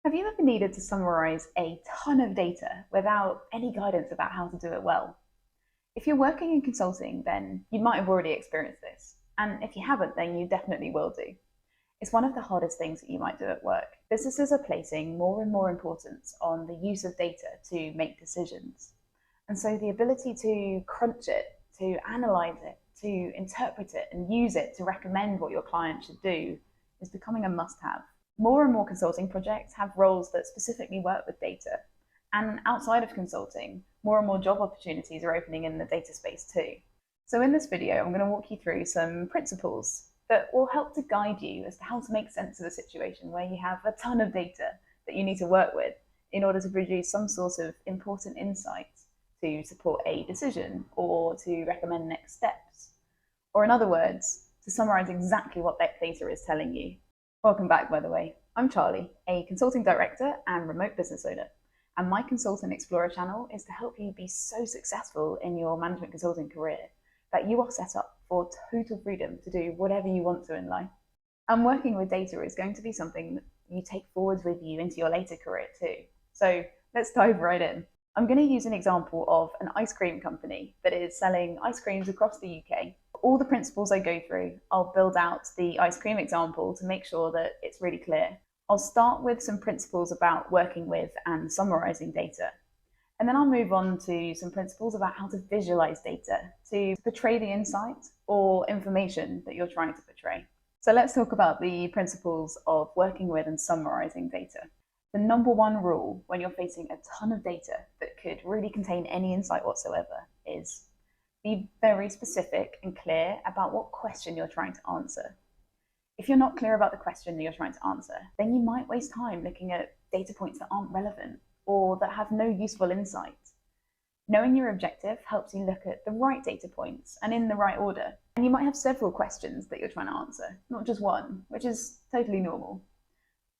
Have you ever needed to summarize a ton of data without any guidance about how to do it well? If you're working in consulting, then you might have already experienced this. And if you haven't, then you definitely will do. It's one of the hardest things that you might do at work. Businesses are placing more and more importance on the use of data to make decisions. And so the ability to crunch it, to analyze it, to interpret it, and use it to recommend what your client should do is becoming a must have. More and more consulting projects have roles that specifically work with data. And outside of consulting, more and more job opportunities are opening in the data space too. So in this video, I'm going to walk you through some principles that will help to guide you as to how to make sense of a situation where you have a ton of data that you need to work with in order to produce some sort of important insights to support a decision or to recommend next steps. Or in other words, to summarize exactly what that data is telling you. Welcome back, by the way. I'm Charlie, a consulting director and remote business owner. And my Consultant Explorer channel is to help you be so successful in your management consulting career that you are set up for total freedom to do whatever you want to in life. And working with data is going to be something that you take forwards with you into your later career too. So let's dive right in. I'm going to use an example of an ice cream company that is selling ice creams across the UK. All the principles I go through, I'll build out the ice cream example to make sure that it's really clear. I'll start with some principles about working with and summarizing data. And then I'll move on to some principles about how to visualize data to portray the insight or information that you're trying to portray. So let's talk about the principles of working with and summarizing data. The number one rule when you're facing a ton of data that could really contain any insight whatsoever is be very specific and clear about what question you're trying to answer. If you're not clear about the question that you're trying to answer, then you might waste time looking at data points that aren't relevant or that have no useful insight. Knowing your objective helps you look at the right data points and in the right order. And you might have several questions that you're trying to answer, not just one, which is totally normal.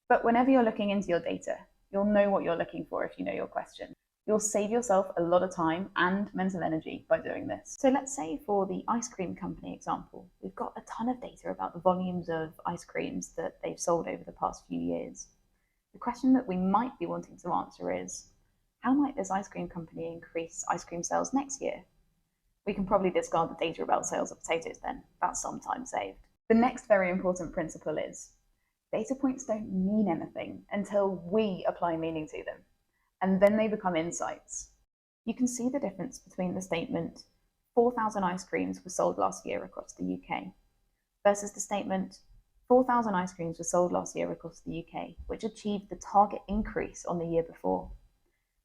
But whenever you're looking into your data, you'll know what you're looking for if you know your question. You'll save yourself a lot of time and mental energy by doing this. So let's say for the ice cream company example, we've got a ton of data about the volumes of ice creams that they've sold over the past few years. The question that we might be wanting to answer is, how might this ice cream company increase ice cream sales next year? We can probably discard the data about sales of potatoes then. That's some time saved. The next very important principle is, data points don't mean anything until we apply meaning to them, and then they become insights. You can see the difference between the statement, 4,000 ice creams were sold last year across the UK, versus the statement, 4,000 ice creams were sold last year across the UK, which achieved the target increase on the year before.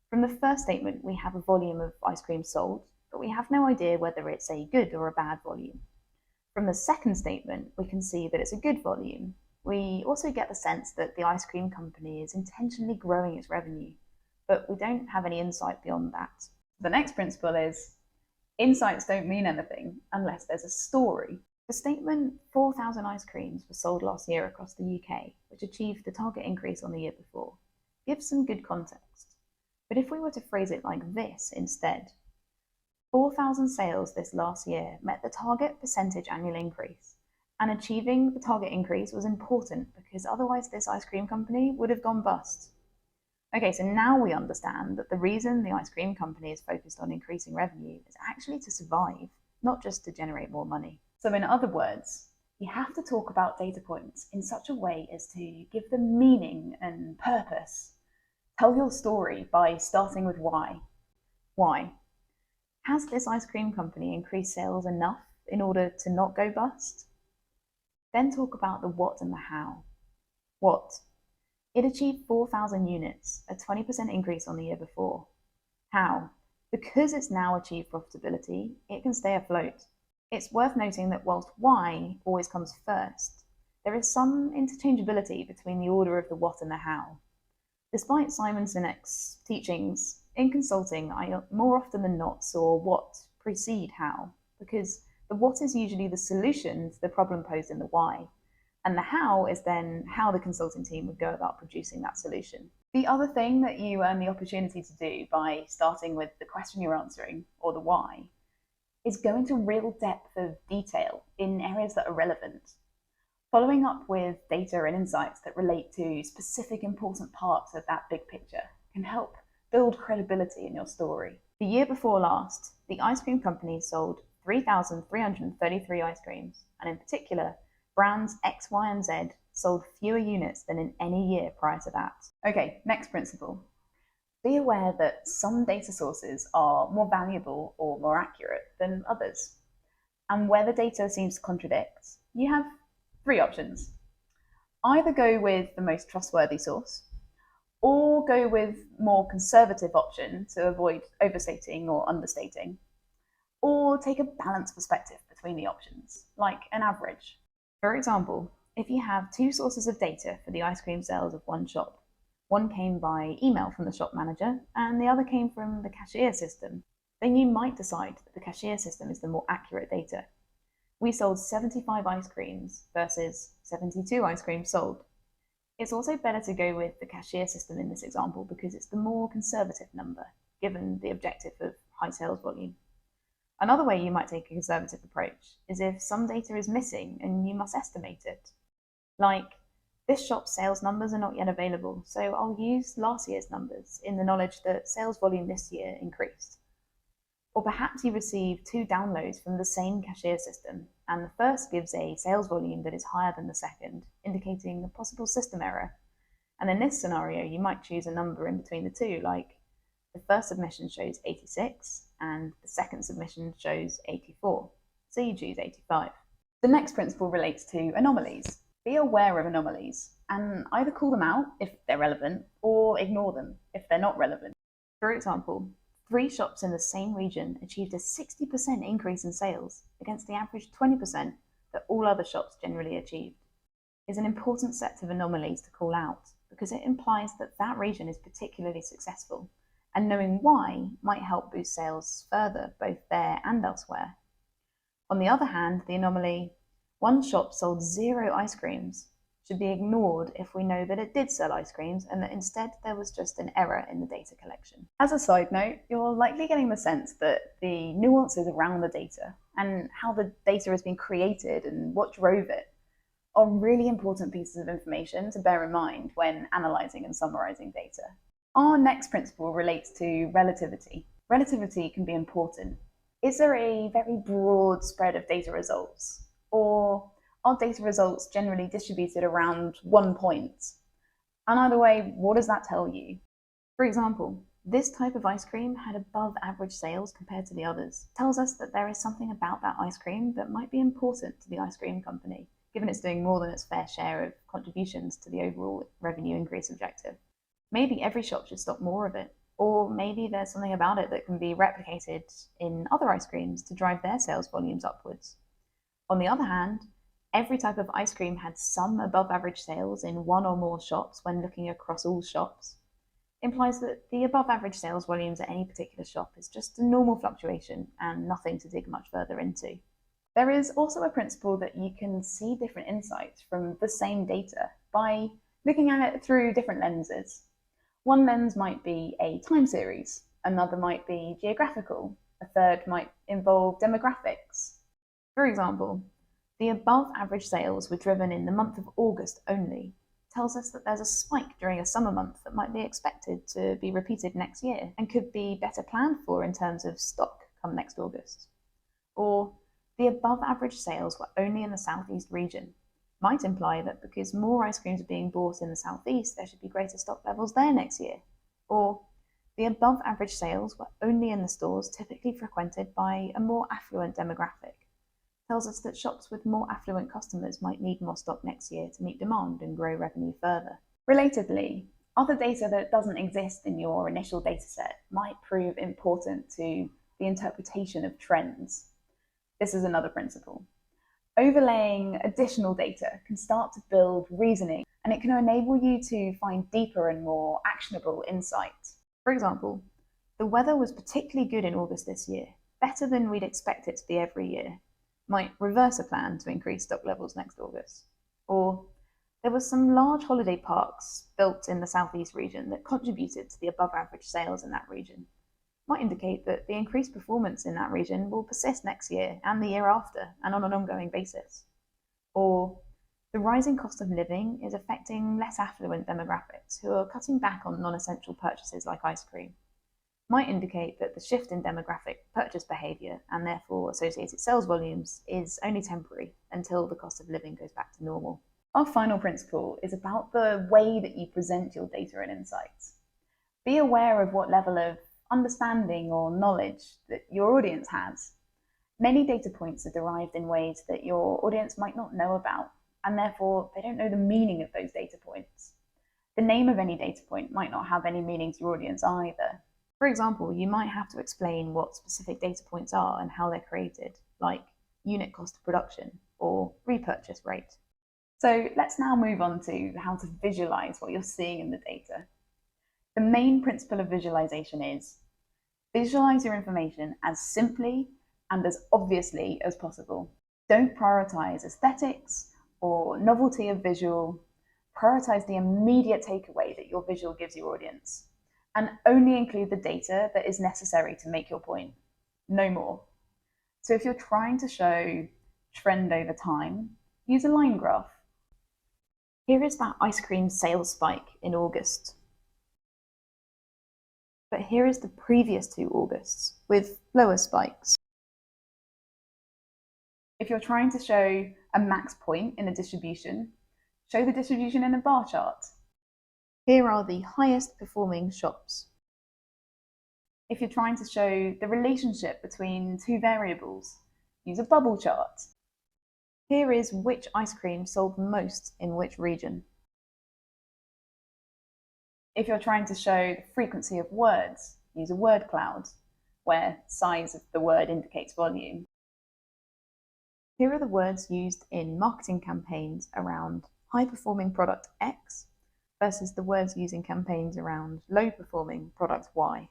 From the first statement, we have a volume of ice cream sold, but we have no idea whether it's a good or a bad volume. From the second statement, we can see that it's a good volume. We also get the sense that the ice cream company is intentionally growing its revenue, but we don't have any insight beyond that. The next principle is, insights don't mean anything unless there's a story. The statement, 4,000 ice creams were sold last year across the UK, which achieved the target increase on the year before, gives some good context. But if we were to phrase it like this instead, 4,000 sales this last year met the target percentage annual increase, and achieving the target increase was important because otherwise this ice cream company would have gone bust. Okay, so now we understand that the reason the ice cream company is focused on increasing revenue is actually to survive, not just to generate more money. So in other words, you have to talk about data points in such a way as to give them meaning and purpose. Tell your story by starting with why. Why? Has this ice cream company increased sales enough in order to not go bust? Then talk about the what and the how. What? It achieved 4,000 units, a 20% increase on the year before. How? Because it's now achieved profitability, it can stay afloat. It's worth noting that whilst why always comes first, there is some interchangeability between the order of the what and the how. Despite Simon Sinek's teachings, in consulting, I more often than not saw what precede how, because the what is usually the solution to the problem posed in the why, and the how is then how the consulting team would go about producing that solution. The other thing that you earn the opportunity to do by starting with the question you're answering, or the why, is go into real depth of detail in areas that are relevant. Following up with data and insights that relate to specific important parts of that big picture can help build credibility in your story. The year before last, the ice cream company sold 3,333 ice creams, and in particular, brands X, Y, and Z sold fewer units than in any year prior to that. Okay, next principle. Be aware that some data sources are more valuable or more accurate than others. And where the data seems to contradict, you have three options. Either go with the most trustworthy source, or go with more conservative option to avoid overstating or understating, or take a balanced perspective between the options, like an average. For example, if you have two sources of data for the ice cream sales of one shop, one came by email from the shop manager and the other came from the cashier system, then you might decide that the cashier system is the more accurate data. We sold 75 ice creams versus 72 ice creams sold. It's also better to go with the cashier system in this example because it's the more conservative number, given the objective of high sales volume. Another way you might take a conservative approach is if some data is missing and you must estimate it. Like, this shop's sales numbers are not yet available, so I'll use last year's numbers in the knowledge that sales volume this year increased. Or perhaps you receive two downloads from the same cashier system, and the first gives a sales volume that is higher than the second, indicating a possible system error. And in this scenario, you might choose a number in between the two, like the first submission shows 86 and the second submission shows 84, so you choose 85. The next principle relates to anomalies. Be aware of anomalies and either call them out if they're relevant or ignore them if they're not relevant. For example, 3 shops in the same region achieved a 60% increase in sales against the average 20% that all other shops generally achieved. Is an important set of anomalies to call out because it implies that that region is particularly successful, and knowing why might help boost sales further both there and elsewhere. On the other hand, the anomaly, one shop sold 0 ice creams, should be ignored if we know that it did sell ice creams and that instead there was just an error in the data collection. As a side note, you're likely getting the sense that the nuances around the data and how the data has been created and what drove it are really important pieces of information to bear in mind when analysing and summarising data. Our next principle relates to relativity. Relativity can be important. Is there a very broad spread of data results? Or are data results generally distributed around 1 point? And either way, what does that tell you? For example, this type of ice cream had above average sales compared to the others. It tells us that there is something about that ice cream that might be important to the ice cream company, given it's doing more than its fair share of contributions to the overall revenue increase objective. Maybe every shop should stock more of it, or maybe there's something about it that can be replicated in other ice creams to drive their sales volumes upwards. On the other hand, every type of ice cream had some above average sales in one or more shops when looking across all shops. Implies that the above average sales volumes at any particular shop is just a normal fluctuation and nothing to dig much further into. There is also a principle that you can see different insights from the same data by looking at it through different lenses. One lens might be a time series, another might be geographical, a third might involve demographics. For example, the above average sales were driven in the month of August only, tells us that there's a spike during a summer month that might be expected to be repeated next year and could be better planned for in terms of stock come next August. Or the above average sales were only in the southeast region, might imply that because more ice creams are being bought in the southeast, there should be greater stock levels there next year. Or the above average sales were only in the stores typically frequented by a more affluent demographic, tells us that shops with more affluent customers might need more stock next year to meet demand and grow revenue further. Relatedly, other data that doesn't exist in your initial dataset might prove important to the interpretation of trends. This is another principle. Overlaying additional data can start to build reasoning, and it can enable you to find deeper and more actionable insight. For example, the weather was particularly good in August this year, better than we'd expect it to be every year. Might reverse a plan to increase stock levels next August. Or there were some large holiday parks built in the southeast region that contributed to the above average sales in that region. Might indicate that the increased performance in that region will persist next year and the year after and on an ongoing basis. Or The rising cost of living is affecting less affluent demographics who are cutting back on non-essential purchases like ice cream. Might indicate that the shift in demographic purchase behaviour and therefore associated sales volumes is only temporary until the cost of living goes back to normal. Our final principle is about the way that you present your data and insights. Be aware of what level of understanding or knowledge that your audience has. Many data points are derived in ways that your audience might not know about, and therefore they don't know the meaning of those data points. The name of any data point might not have any meaning to your audience either. For example, you might have to explain what specific data points are and how they're created, like unit cost of production or repurchase rate. So let's now move on to how to visualize what you're seeing in the data. The main principle of visualization is visualize your information as simply and as obviously as possible. Don't prioritize aesthetics or novelty of visual. Prioritize the immediate takeaway that your visual gives your audience, and only include the data that is necessary to make your point, no more. So if you're trying to show trend over time, use a line graph. Here is that ice cream sales spike in August. But here is the previous 2 Augusts with lower spikes. If you're trying to show a max point in a distribution, show the distribution in a bar chart. Here are the highest performing shops. If you're trying to show the relationship between 2 variables, use a bubble chart. Here is which ice cream sold most in which region. If you're trying to show the frequency of words, use a word cloud, where size of the word indicates volume. Here are the words used in marketing campaigns around high-performing product X versus the words used in campaigns around low-performing product Y.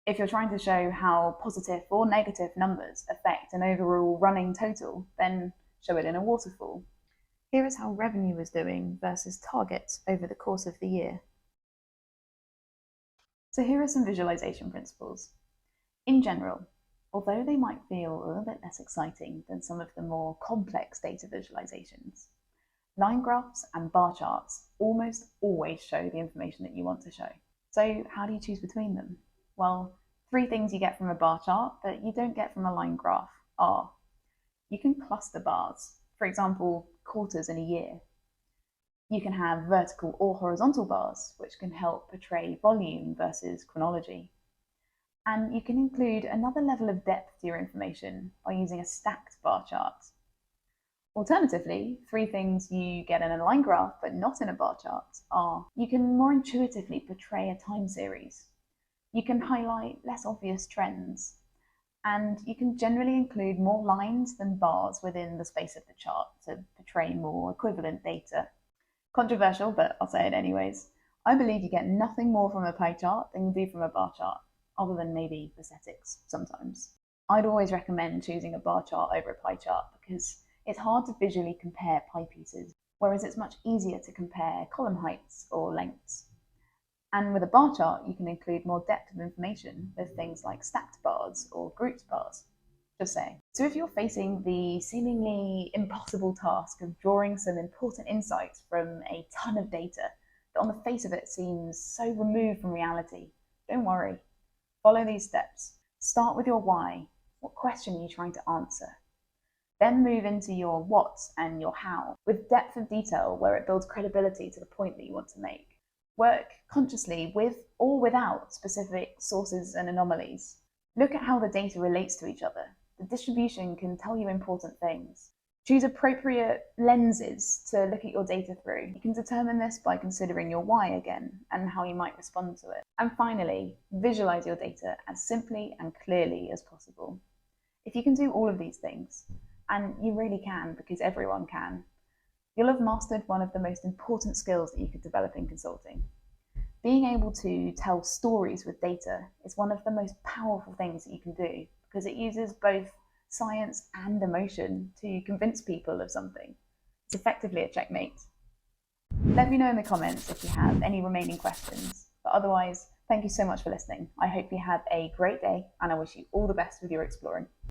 If you're trying to show how positive or negative numbers affect an overall running total, then show it in a waterfall. Here is how revenue is doing versus targets over the course of the year. So here are some visualization principles. In general, although they might feel a little bit less exciting than some of the more complex data visualizations, line graphs and bar charts almost always show the information that you want to show. So how do you choose between them? Well, 3 things you get from a bar chart that you don't get from a line graph are: you can cluster bars, for example, quarters in a year. You can have vertical or horizontal bars, which can help portray volume versus chronology. And you can include another level of depth to your information by using a stacked bar chart. Alternatively, 3 things you get in a line graph but not in a bar chart are: you can more intuitively portray a time series, you can highlight less obvious trends, and you can generally include more lines than bars within the space of the chart to portray more equivalent data. Controversial, but I'll say it anyways. I believe you get nothing more from a pie chart than you do from a bar chart, other than maybe aesthetics sometimes. I'd always recommend choosing a bar chart over a pie chart because it's hard to visually compare pie pieces, whereas it's much easier to compare column heights or lengths. And with a bar chart, you can include more depth of information with things like stacked bars or grouped bars. Just saying. So if you're facing the seemingly impossible task of drawing some important insights from a ton of data that on the face of it seems so removed from reality, don't worry. Follow these steps. Start with your why. What question are you trying to answer? Then move into your what and your how, with depth of detail where it builds credibility to the point that you want to make. Work consciously with or without specific sources and anomalies. Look at how the data relates to each other. The distribution can tell you important things. Choose appropriate lenses to look at your data through. You can determine this by considering your why again and how you might respond to it. And finally, visualize your data as simply and clearly as possible. If you can do all of these things, and you really can because everyone can, you'll have mastered one of the most important skills that you could develop in consulting. Being able to tell stories with data is one of the most powerful things that you can do because it uses both science and emotion to convince people of something. It's effectively a checkmate. Let me know in the comments if you have any remaining questions, but otherwise, thank you so much for listening. I hope you have a great day and I wish you all the best with your exploring.